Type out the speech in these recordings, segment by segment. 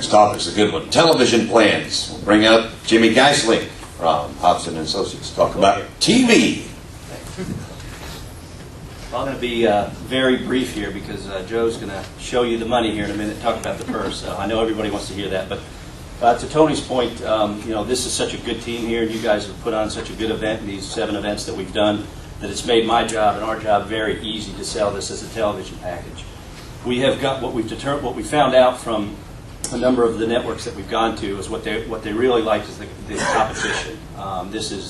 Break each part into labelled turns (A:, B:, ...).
A: Next topic's a good one. Television plans. We'll bring up Jimmy Geisling from Hobson and Associates. Talk about TV.
B: Well, I'm going to be very brief here because Joe's going to show you the money here in a minute, talk about the purse. I know everybody wants to hear that, but to Tony's point, this is such a good team here, and you guys have put on such a good event, these 7 events that we've done, that it's made my job and our job very easy to sell this as a television package. We have got what we found out from a number of the networks that we've gone to is what they really like is the competition.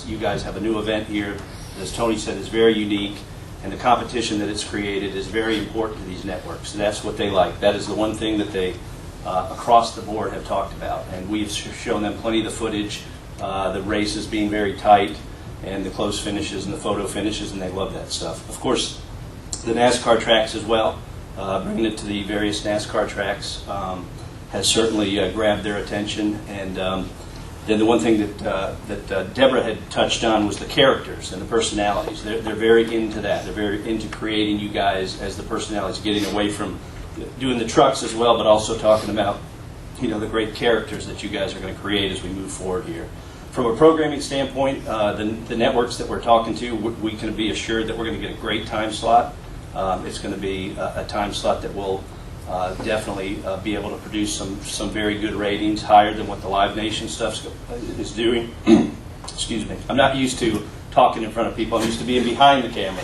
B: You guys have a new event here, as Tony said, is very unique. And the competition that it's created is very important to these networks. That's what they like. That is the one thing that they, across the board, have talked about. And we've shown them plenty of the footage, the races being very tight, and the close finishes and the photo finishes, and they love that stuff. Of course, the NASCAR tracks as well, bringing it to the various NASCAR tracks has certainly grabbed their attention. And then the one thing that Deborah had touched on was the characters and the personalities. They're very into that. They're very into creating you guys as the personalities, getting away from doing the trucks as well, but also talking about the great characters that you guys are going to create as we move forward here. From a programming standpoint, the networks that we're talking to, we can be assured that we're going to get a great time slot. It's going to be a time slot that will definitely be able to produce some very good ratings, higher than what the Live Nation stuff is doing. Excuse me. I'm not used to talking in front of people. I'm used to being behind the camera.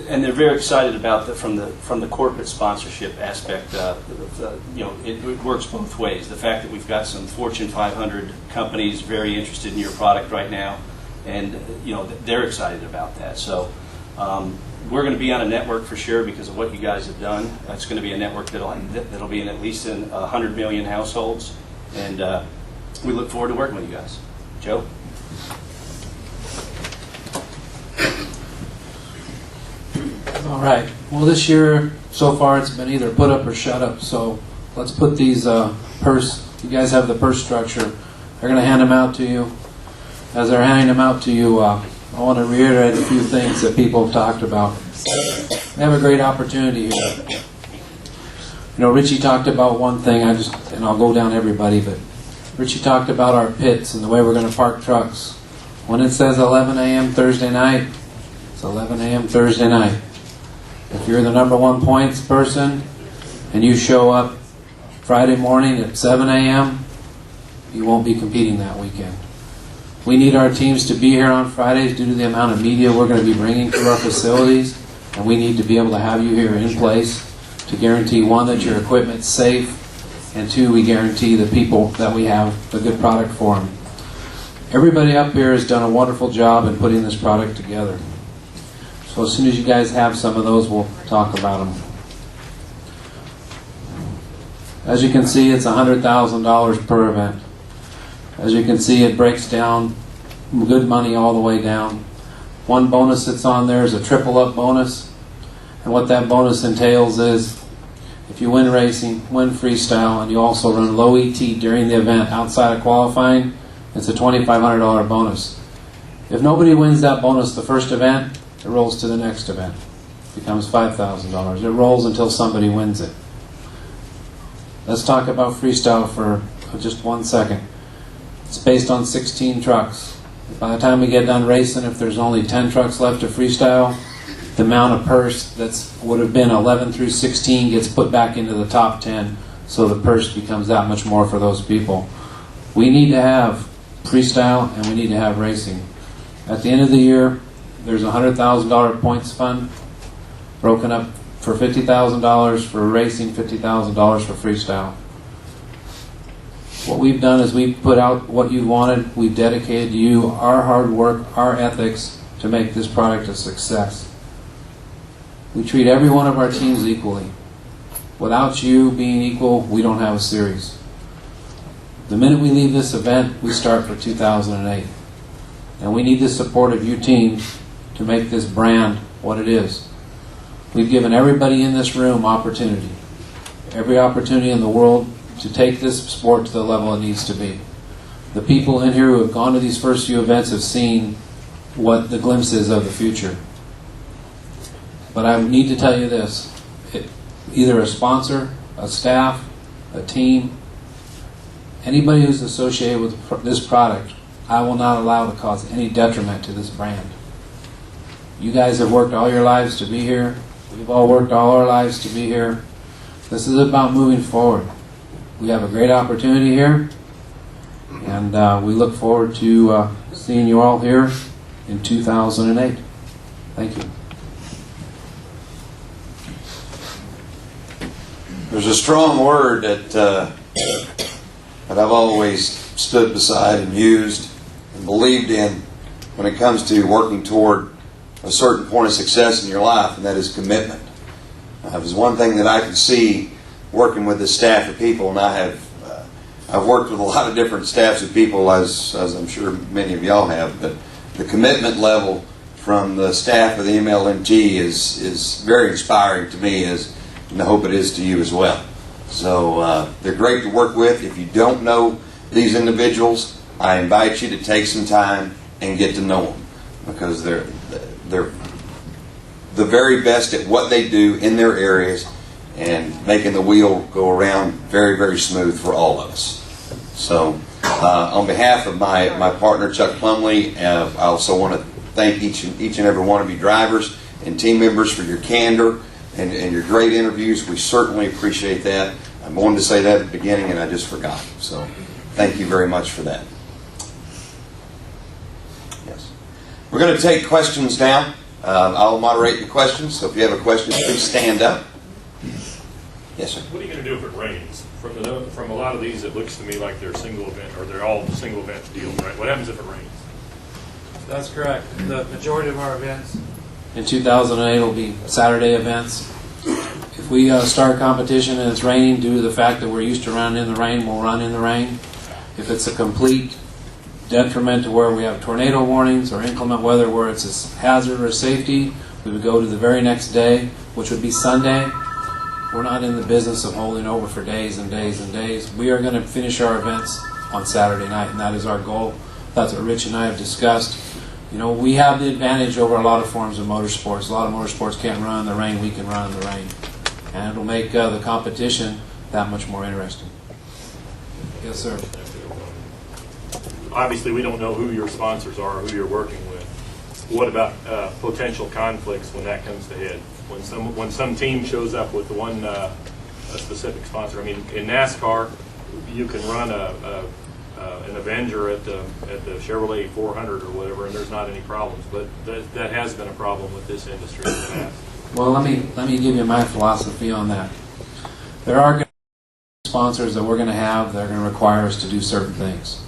B: And they're very excited about from the corporate sponsorship aspect. It works both ways. The fact that we've got some Fortune 500 companies very interested in your product right now, and they're excited about that. So. We're going to be on a network for sure because of what you guys have done. It's going to be a network that'll be in at least 100 million households, and we look forward to working with you guys. Joe?
C: All right. Well, this year, so far, it's been either put up or shut up. So let's put these purse. You guys have the purse structure. They're going to hand them out to you. As they're handing them out to you, I want to reiterate a few things that people have talked about. We have a great opportunity here. Richie talked about one thing, and I'll go down everybody, but Richie talked about our pits and the way we're going to park trucks. When it says 11 a.m. Thursday night, it's 11 a.m. Thursday night. If you're the number 1 points person and you show up Friday morning at 7 a.m., you won't be competing that weekend. We need our teams to be here on Fridays due to the amount of media we're going to be bringing to our facilities, and we need to be able to have you here in place to guarantee, 1, that your equipment's safe, and 2, we guarantee the people that we have a good product for them. Everybody up here has done a wonderful job in putting this product together. So as soon as you guys have some of those, we'll talk about them. As you can see, it's $100,000 per event. As you can see, it breaks down good money all the way down. One bonus that's on there is a triple up bonus. And what that bonus entails is if you win racing, win freestyle, and you also run low ET during the event outside of qualifying, it's a $2,500 bonus. If nobody wins that bonus the first event, it rolls to the next event. It becomes $5,000. It rolls until somebody wins it. Let's talk about freestyle for just 1 second. It's based on 16 trucks. By the time we get done racing, if there's only 10 trucks left to freestyle, the amount of purse that would have been 11 through 16 gets put back into the top 10, so the purse becomes that much more for those people. We need to have freestyle and we need to have racing. At the end of the year, there's a $100,000 points fund broken up for $50,000 for racing, $50,000 for freestyle. What we've done is we've put out what you wanted. We've dedicated you our hard work, our ethics to make this product a success. We treat every one of our teams equally. Without you being equal, we don't have a series. The minute we leave this event, we start for 2008. And we need the support of you teams to make this brand what it is. We've given everybody in this room opportunity. Every opportunity in the world to take this sport to the level it needs to be. The people in here who have gone to these first few events have seen what the glimpse is of the future. But I need to tell you this. Either a sponsor, a staff, a team, anybody who's associated with this product, I will not allow to cause any detriment to this brand. You guys have worked all your lives to be here. We've all worked all our lives to be here. This is about moving forward. We have a great opportunity here, and we look forward to seeing you all here in 2008. Thank you.
A: There's a strong word that I've always stood beside and used and believed in when it comes to working toward a certain point of success in your life, and that is commitment. There's one thing that I can see working with this staff of people, and I've worked with a lot of different staffs of people, as I'm sure many of y'all have, but the commitment level from the staff of the MLMT is very inspiring to me, and I hope it is to you as well. So they're great to work with. If you don't know these individuals, I invite you to take some time and get to know them, because they're the very best at what they do in their areas and making the wheel go around very, very smooth for all of us. So on behalf of my partner Chuck Plumley, I also want to thank each and every one of you drivers and team members for your candor and your great interviews. We certainly appreciate that. I wanted to say that at the beginning and I just forgot. So thank you very much for that. Yes. We're going to take questions now. I'll moderate the questions, so if you have a question, please stand up. Yes, sir.
D: What are you going to do if it rains? From a lot of these, it looks to me like they're single event, or they're all single event deals, right? What happens if it rains?
E: That's correct. The majority of our events.
C: In 2008, it'll be Saturday events. If we start competition and it's raining, due to the fact that we're used to running in the rain, we'll run in the rain. If it's a complete detriment to where we have tornado warnings or inclement weather where it's a hazard or safety, we would go to the very next day, which would be Sunday. We're not in the business of holding over for days and days and days. We are going to finish our events on Saturday night, and that is our goal. That's what Rich and I have discussed. You know, we have the advantage over a lot of forms of motorsports. A lot of motorsports can't run in the rain. We can run in the rain. And it'll make the competition that much more interesting. Yes, sir.
D: Obviously, we don't know who your sponsors are, who you're working with. What about potential conflicts when that comes to head? When some team shows up with one a specific sponsor. I mean, in NASCAR, you can run an Avenger at the Chevrolet 400 or whatever, and there's not any problems. But that has been a problem with this industry in the past.
C: Well, let me give you my philosophy on that. There are sponsors that we're going to have that are going to require us to do certain things.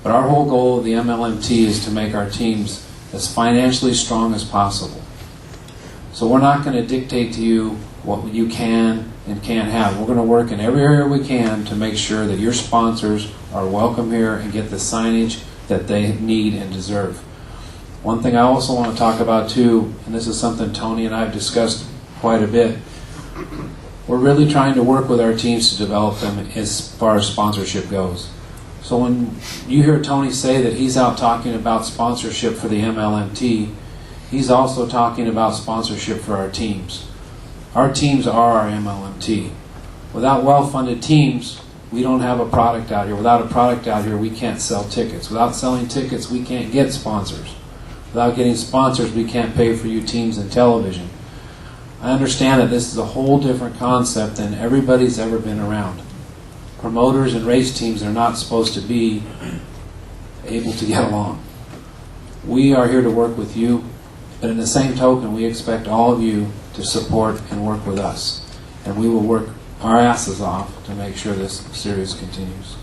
C: But our whole goal of the MLMT is to make our teams as financially strong as possible. So we're not going to dictate to you what you can and can't have. We're going to work in every area we can to make sure that your sponsors are welcome here and get the signage that they need and deserve. One thing I also want to talk about too, and this is something Tony and I have discussed quite a bit, we're really trying to work with our teams to develop them as far as sponsorship goes. So when you hear Tony say that he's out talking about sponsorship for the MLMT, he's also talking about sponsorship for our teams. Our teams are our MLMT. Without well-funded teams, we don't have a product out here. Without a product out here, we can't sell tickets. Without selling tickets, we can't get sponsors. Without getting sponsors, we can't pay for you teams and television. I understand that this is a whole different concept than everybody's ever been around. Promoters and race teams are not supposed to be able to get along. We are here to work with you, but in the same token, we expect all of you to support and work with us. And we will work our asses off to make sure this series continues.